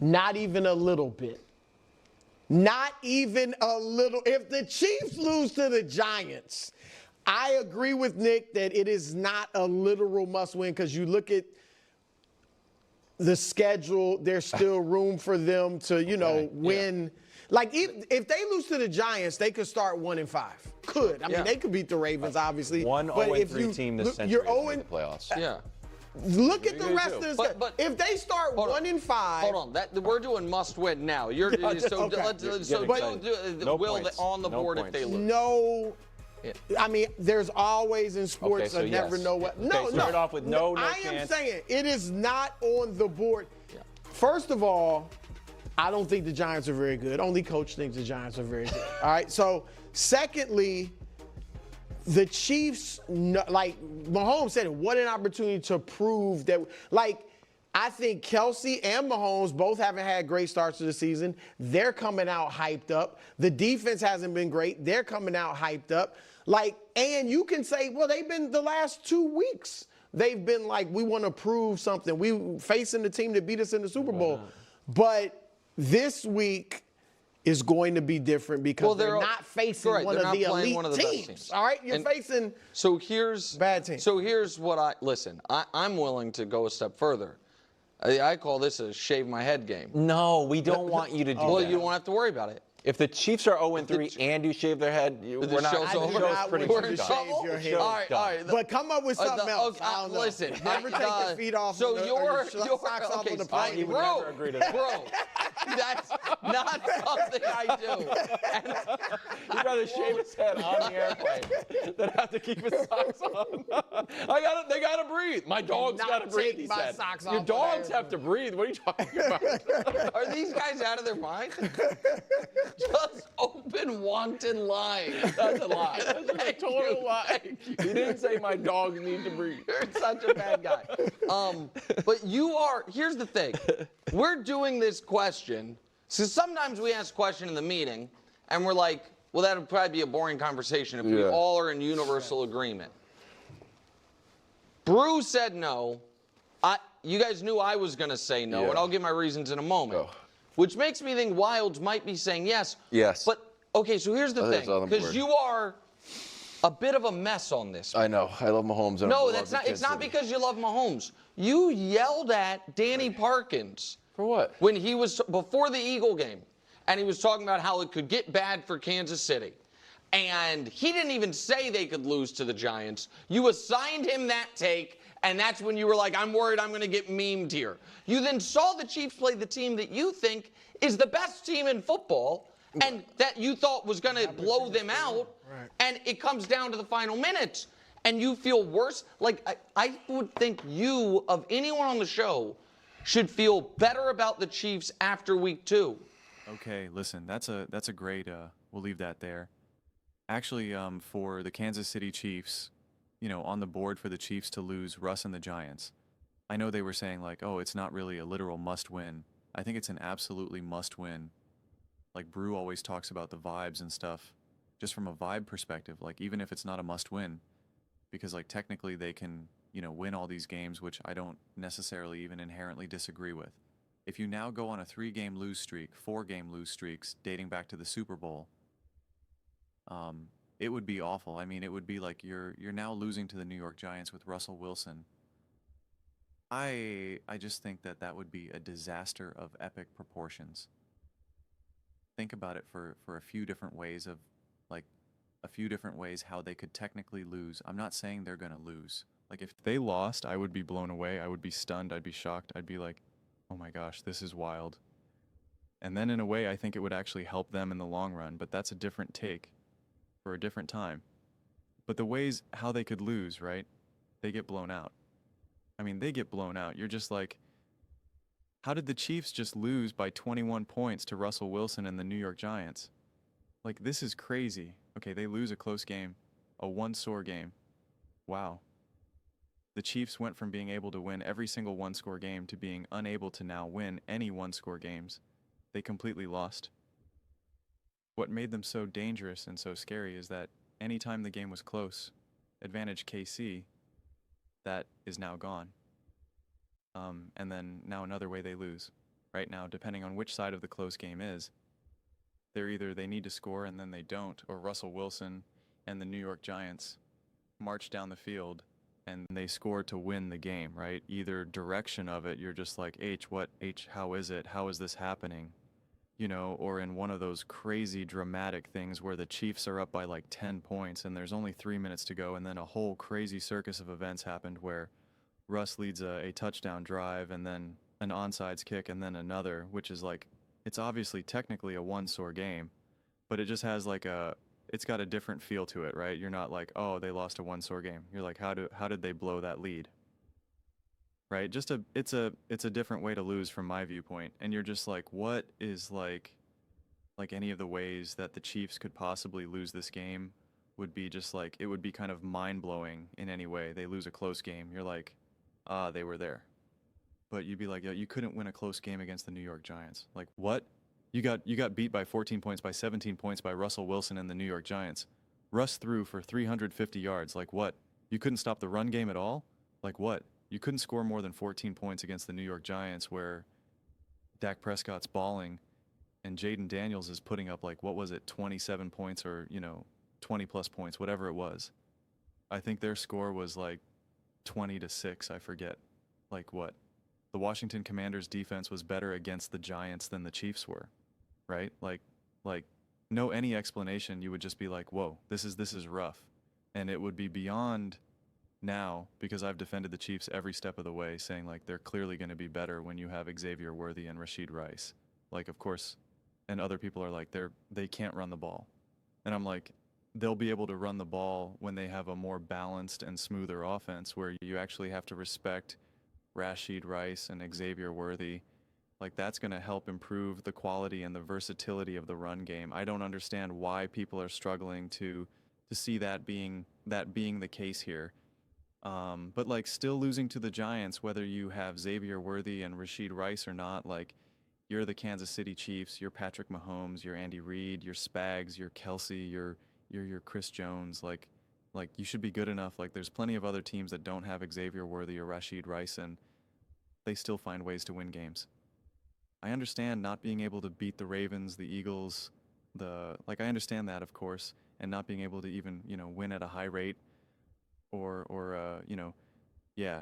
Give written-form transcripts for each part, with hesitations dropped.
Not even a little bit. Not even a little. If the Chiefs lose to the Giants, I agree with Nick that it is not a literal must-win because you look at the schedule, there's still room for them to, win. Yeah. Like, if they lose to the Giants, they could start 1-5. Could. I mean, they could beat the Ravens, obviously. One 0-3 team this century you're has made the playoffs. Yeah. Look at the rest of the but if they start 1-5. Hold on. We're doing must-win now. You're okay. Will on the board if they lose. No. Yeah. I mean, there's always in sports a never know what. No. Start off with no I am saying it is not on the board. Yeah. First of all, I don't think the Giants are very good. Only coach thinks the Giants are very good. All right. So, secondly, the Chiefs, like Mahomes said, what an opportunity to prove that. Like, I think Kelsey and Mahomes both haven't had great starts to the season. They're coming out hyped up. The defense hasn't been great. They're coming out hyped up. Like, and you can say, well, they've been the last 2 weeks. They've been like, we want to prove something. We facing the team that beat us in the Super Bowl. But this week is going to be different because they're not facing one of the elite teams. All right, you're facing bad teams. So here's what I'm willing to go a step further. I call this a shave my head game. No, we don't want you to do that. Well, you don't have to worry about it. If the Chiefs are 0-3 and you shave their head, we're not. Show's pretty much done. All right. But come up with something else. Okay, I don't know. listen, never take your feet off. So your socks off on the plane. Bro, that's not something I do. He'd rather shave his head on the airplane than have to keep his socks on. They gotta breathe. My dog's gotta breathe, he said. Your dogs have to breathe. What are you talking about? Are these guys out of their mind? Just open wanton lying. That's a lie. That's a total lie. He didn't say my dogs need to breathe. You're such a bad guy. But here's the thing. We're doing this question. So sometimes we ask a question in the meeting, and we're like, well, that would probably be a boring conversation if we all are in universal agreement. Brew said no. You guys knew I was going to say no, and I'll give my reasons in a moment. Which makes me think Wilds might be saying yes. Yes. But, okay, so here's the thing. Because you are a bit of a mess on this. I know. I love Mahomes. No, it's not because you love Mahomes. You yelled at Danny Parkins. For what? When he was, before the Eagle game, and he was talking about how it could get bad for Kansas City. And he didn't even say they could lose to the Giants. You assigned him that take, and that's when you were like, I'm worried I'm going to get memed here. You then saw the Chiefs play the team that you think is the best team in football and that you thought was going to blow them out, and it comes down to the final minutes, and you feel worse. Like, I would think you, of anyone on the show, should feel better about the Chiefs after week 2. Okay, listen, that's a great, we'll leave that there. Actually, for the Kansas City Chiefs, on the board for the Chiefs to lose Russ and the Giants, I know they were saying like, oh, it's not really a literal must-win. I think it's an absolutely must-win. Like Brew always talks about the vibes and stuff, just from a vibe perspective, like even if it's not a must-win, because like technically they can, win all these games, which I don't necessarily even inherently disagree with. If you now go on a 3-game lose streak, 4-game lose streaks dating back to the Super Bowl, it would be awful. I mean, it would be like you're now losing to the New York Giants with Russell Wilson. I just think that would be a disaster of epic proportions. Think about it for a few different ways how they could technically lose. I'm not saying they're going to lose. Like if they lost, I would be blown away. I would be stunned. I'd be shocked. I'd be like, oh my gosh, this is wild. And then in a way, I think it would actually help them in the long run, but that's a different take for a different time. But the ways how they could lose, right? They get blown out. I mean, they get blown out. You're just like, how did the Chiefs just lose by 21 points to Russell Wilson and the New York Giants? Like, this is crazy. Okay, they lose a close game, a one-score game. Wow. The Chiefs went from being able to win every single one-score game to being unable to now win any one-score games. They completely lost. What made them so dangerous and so scary is that anytime the game was close, advantage KC, that is now gone. And then now another way they lose. right now, depending on which side of the close game is. They need to score and then they don't, or Russell Wilson and the New York Giants march down the field and they score to win the game, right? Either direction of it, you're just like, how is it? How is this happening? Or in one of those crazy dramatic things where the Chiefs are up by like 10 points and there's only 3 minutes to go, and then a whole crazy circus of events happened where Russ leads a touchdown drive and then an onside kick and then another, which is like, it's obviously technically a one-score game, but it just has like it's got a different feel to it, right? You're not like, oh, they lost a one-score game. You're like, how did they blow that lead? Right? It's a different way to lose from my viewpoint. And you're just like, what is like any of the ways that the Chiefs could possibly lose this game would be just like, it would be kind of mind-blowing in any way. They lose a close game. You're like, they were there. But you'd be like, yo, you couldn't win a close game against the New York Giants. Like, what? You got beat by 14 points, by 17 points by Russell Wilson and the New York Giants. Russ threw for 350 yards. Like, what? You couldn't stop the run game at all? Like, what? You couldn't score more than 14 points against the New York Giants where Dak Prescott's balling and Jaden Daniels is putting up, like, what was it, 27 points or, 20-plus points, whatever it was. I think their score was, like, 20-6, I forget. Like, what? The Washington Commanders' defense was better against the Giants than the Chiefs were, right? Like, no any explanation, you would just be like, whoa, this is rough. And it would be beyond now, because I've defended the Chiefs every step of the way, saying, like, they're clearly going to be better when you have Xavier Worthy and Rashid Rice. Like, of course, and other people are like, they can't run the ball. And I'm like, they'll be able to run the ball when they have a more balanced and smoother offense where you actually have to respect Rashid Rice and Xavier Worthy. Like, that's going to help improve the quality and the versatility of the run game. I don't understand why people are struggling to see that being the case here. But like, still losing to the Giants, whether you have Xavier Worthy and Rashid Rice or not, like, you're the Kansas City Chiefs, you're Patrick Mahomes, you're Andy Reid, you're Spags, you're Kelsey, you're Chris Jones. Like you should be good enough. Like, there's plenty of other teams that don't have Xavier Worthy or Rashid Rice, and they still find ways to win games. I understand not being able to beat the Ravens, the Eagles, I understand that, of course, and not being able to even, win at a high rate or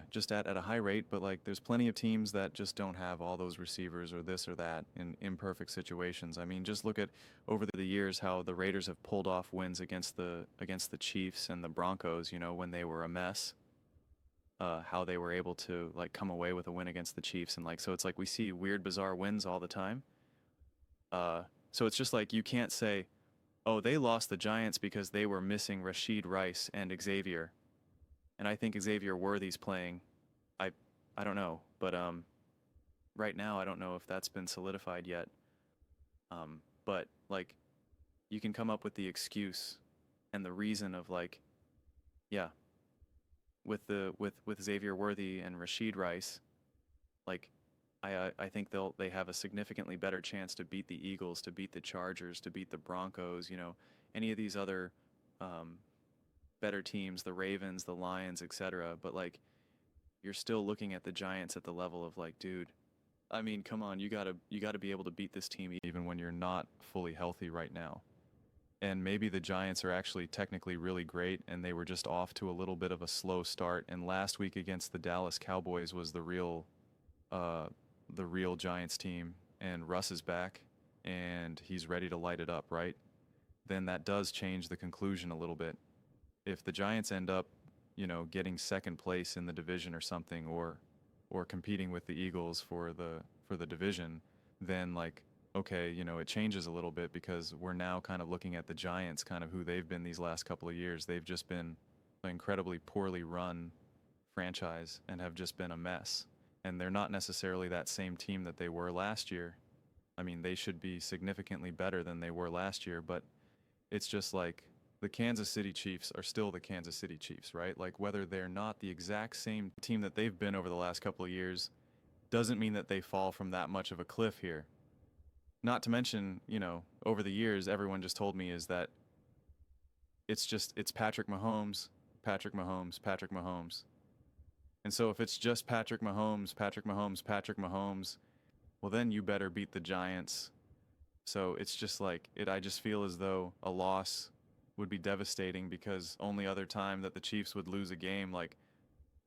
just at a high rate, but like, there's plenty of teams that just don't have all those receivers or this or that in imperfect situations. I mean, just look at over the years how the Raiders have pulled off wins against the Chiefs and the Broncos, when they were a mess. How they were able to, like, come away with a win against the Chiefs, and like, so it's like we see weird, bizarre wins all the time. So it's just like, you can't say, oh, they lost the Giants because they were missing Rashid Rice and Xavier. And I think Xavier Worthy's playing. I don't know, but right now I don't know if that's been solidified yet. But like, you can come up with the excuse and the reason of, like, yeah, with Xavier Worthy and Rashid Rice, like, I think they have a significantly better chance to beat the Eagles, to beat the Chargers, to beat the Broncos, any of these other better teams, the Ravens, the Lions, etc. But like, you're still looking at the Giants at the level of, like, dude, I mean, come on, you gotta be able to beat this team even when you're not fully healthy right now. And maybe the Giants are actually technically really great, and they were just off to a little bit of a slow start. And last week against the Dallas Cowboys was the real Giants team, and Russ is back, and he's ready to light it up, right? Then that does change the conclusion a little bit. If the Giants end up, getting second place in the division or something, or competing with the Eagles for the division, then, like, okay, it changes a little bit, because we're now kind of looking at the Giants, kind of who they've been these last couple of years. They've just been an incredibly poorly run franchise and have just been a mess. And they're not necessarily that same team that they were last year. I mean, they should be significantly better than they were last year, but it's just like, the Kansas City Chiefs are still the Kansas City Chiefs, right? Like, whether they're not the exact same team that they've been over the last couple of years doesn't mean that they fall from that much of a cliff here. Not to mention, over the years, everyone just told me is that it's Patrick Mahomes, Patrick Mahomes, Patrick Mahomes. And so if it's just Patrick Mahomes, Patrick Mahomes, Patrick Mahomes, well, then you better beat the Giants. So it's just like I just feel as though a loss would be devastating, because only other time that the Chiefs would lose a game like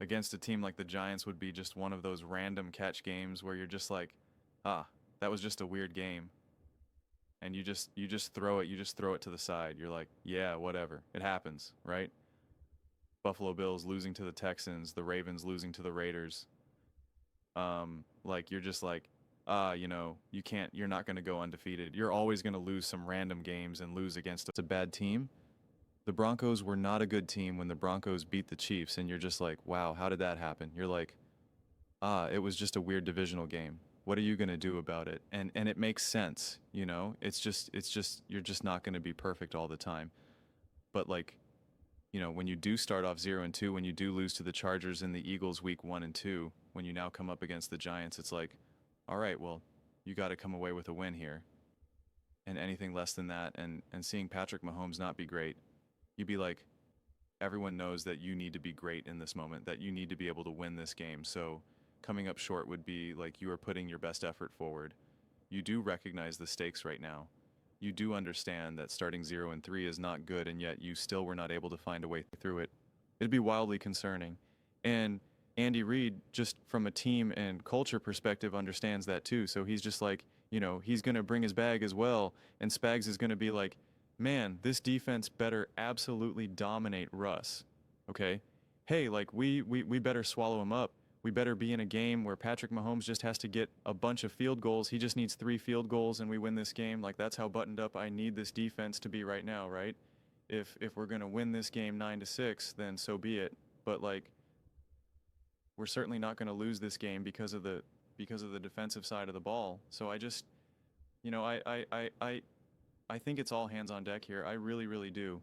against a team like the Giants would be just one of those random catch games where you're just like, that was just a weird game. And you just throw it to the side. You're like, yeah, whatever. It happens, right? Buffalo Bills losing to the Texans, the Ravens losing to the Raiders. Like, you're just like, you're not going to go undefeated. You're always going to lose some random games and lose against a bad team. The Broncos were not a good team when the Broncos beat the Chiefs, and you're just like, wow, how did that happen? You're like, it was just a weird divisional game. What are you going to do about it? And it makes sense, It's just you're just not going to be perfect all the time. But like, when you do start off 0-2, when you do lose to the Chargers and the Eagles week 1 and 2, when you now come up against the Giants, it's like, all right, well, you got to come away with a win here. And anything less than that, and seeing Patrick Mahomes not be great, you'd be like, everyone knows that you need to be great in this moment, that you need to be able to win this game. So coming up short would be like you are putting your best effort forward. You do recognize the stakes right now. You do understand that starting 0-3 is not good, and yet you still were not able to find a way through it. It'd be wildly concerning. And Andy Reid, just from a team and culture perspective, understands that too. So he's just like, he's going to bring his bag as well. And Spags is going to be like, man, this defense better absolutely dominate Russ. Okay? Hey, like, we better swallow him up. We better be in a game where Patrick Mahomes just has to get a bunch of field goals. He just needs 3 field goals and we win this game. Like, that's how buttoned up I need this defense to be right now, right? If we're going to win this game 9-6, then so be it. But like, we're certainly not going to lose this game because of the defensive side of the ball. So I just, I think it's all hands on deck here. I really, really do.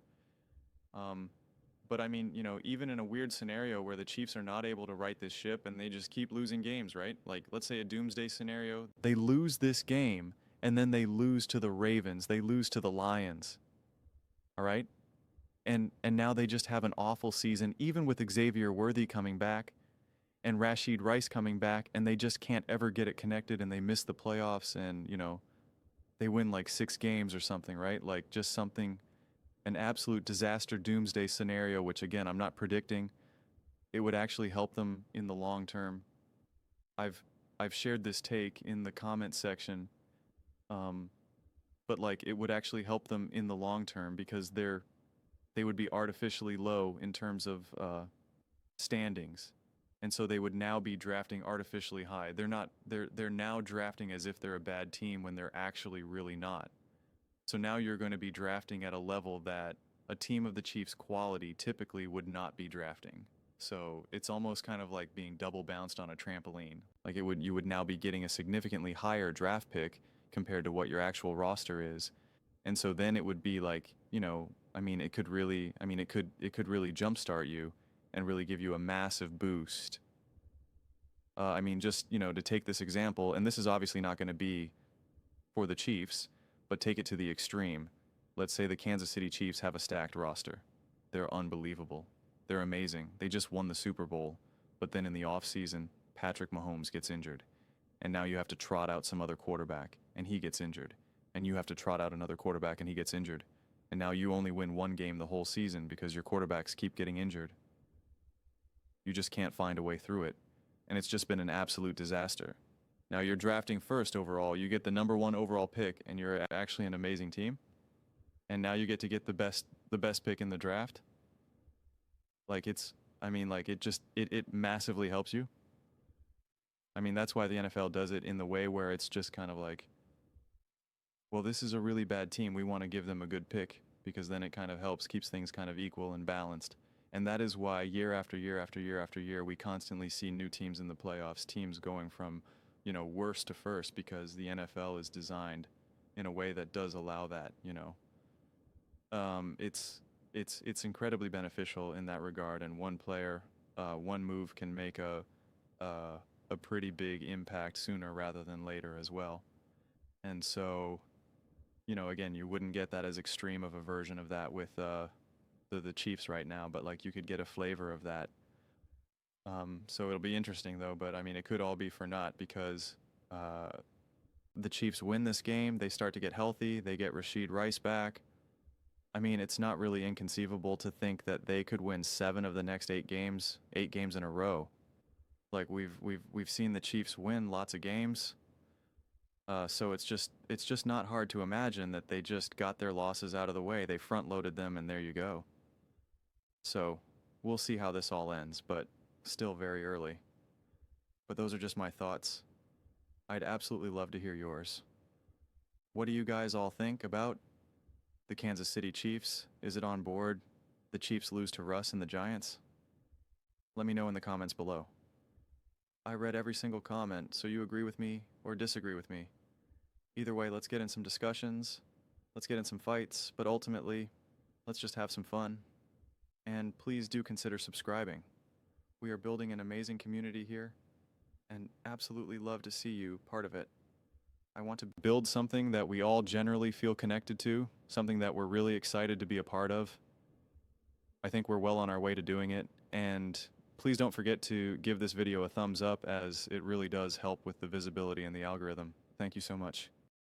But I mean, even in a weird scenario where the Chiefs are not able to right this ship and they just keep losing games, right? Like, let's say a doomsday scenario. They lose this game and then they lose to the Ravens. They lose to the Lions. All right? And now they just have an awful season, even with Xavier Worthy coming back and Rashid Rice coming back, and they just can't ever get it connected, and they miss the playoffs, and, they win like 6 games or something, right? Like, just something, an absolute disaster doomsday scenario, which again, I'm not predicting. It would actually help them in the long term. I've shared this take in the comment section, but like, it would actually help them in the long term, because they would be artificially low in terms of standings. And so they would now be drafting artificially high. They're now drafting as if they're a bad team when they're actually really not. So now you're going to be drafting at a level that a team of the Chiefs' quality typically would not be drafting. So it's almost kind of like being double bounced on a trampoline. Like, you would now be getting a significantly higher draft pick compared to what your actual roster is. And so then it would be like, it could really jumpstart you and really give you a massive boost. Just, to take this example, and this is obviously not going to be for the Chiefs, but take it to the extreme. Let's say the Kansas City Chiefs have a stacked roster. They're unbelievable. They're amazing. They just won the Super Bowl, but then in the offseason, Patrick Mahomes gets injured. And now you have to trot out some other quarterback, and he gets injured. And you have to trot out another quarterback, and he gets injured. And now you only win 1 game the whole season because your quarterbacks keep getting injured. You just can't find a way through it. And it's just been an absolute disaster. Now you're drafting first overall. You get the number 1 overall pick, and you're actually an amazing team. And now you get to get the best pick in the draft. Like, it massively helps you. That's why the NFL does it in the way where it's just kind of like, well, this is a really bad team. We want to give them a good pick, because then it kind of helps, keeps things kind of equal and balanced. And that is why year after year after year after year, we constantly see new teams in the playoffs, teams going from, worst to first, because the NFL is designed in a way that does allow that, It's incredibly beneficial in that regard, and one player, one move can make a pretty big impact sooner rather than later as well. And so, again, you wouldn't get that as extreme of a version of that with the Chiefs right now, but like, you could get a flavor of that. So it'll be interesting though, but it could all be for naught, because the Chiefs win this game, they start to get healthy, they get Rashid Rice back. I mean, it's not really inconceivable to think that they could win 7 of the next 8 games in a row. Like we've seen the Chiefs win lots of games. So it's just not hard to imagine that they just got their losses out of the way. They front-loaded them, and there you go. So we'll see how this all ends, but still very early. But those are just my thoughts. I'd absolutely love to hear yours. What do you guys all think about the Kansas City Chiefs? Is it on board? The Chiefs lose to Russ and the Giants? Let me know in the comments below. I read every single comment, so you agree with me or disagree with me. Either way, let's get in some discussions, let's get in some fights, but ultimately, let's just have some fun. And please do consider subscribing. We are building an amazing community here, and absolutely love to see you part of it. I want to build something that we all generally feel connected to, something that we're really excited to be a part of. I think we're well on our way to doing it, and please don't forget to give this video a thumbs up, as it really does help with the visibility and the algorithm. Thank you so much.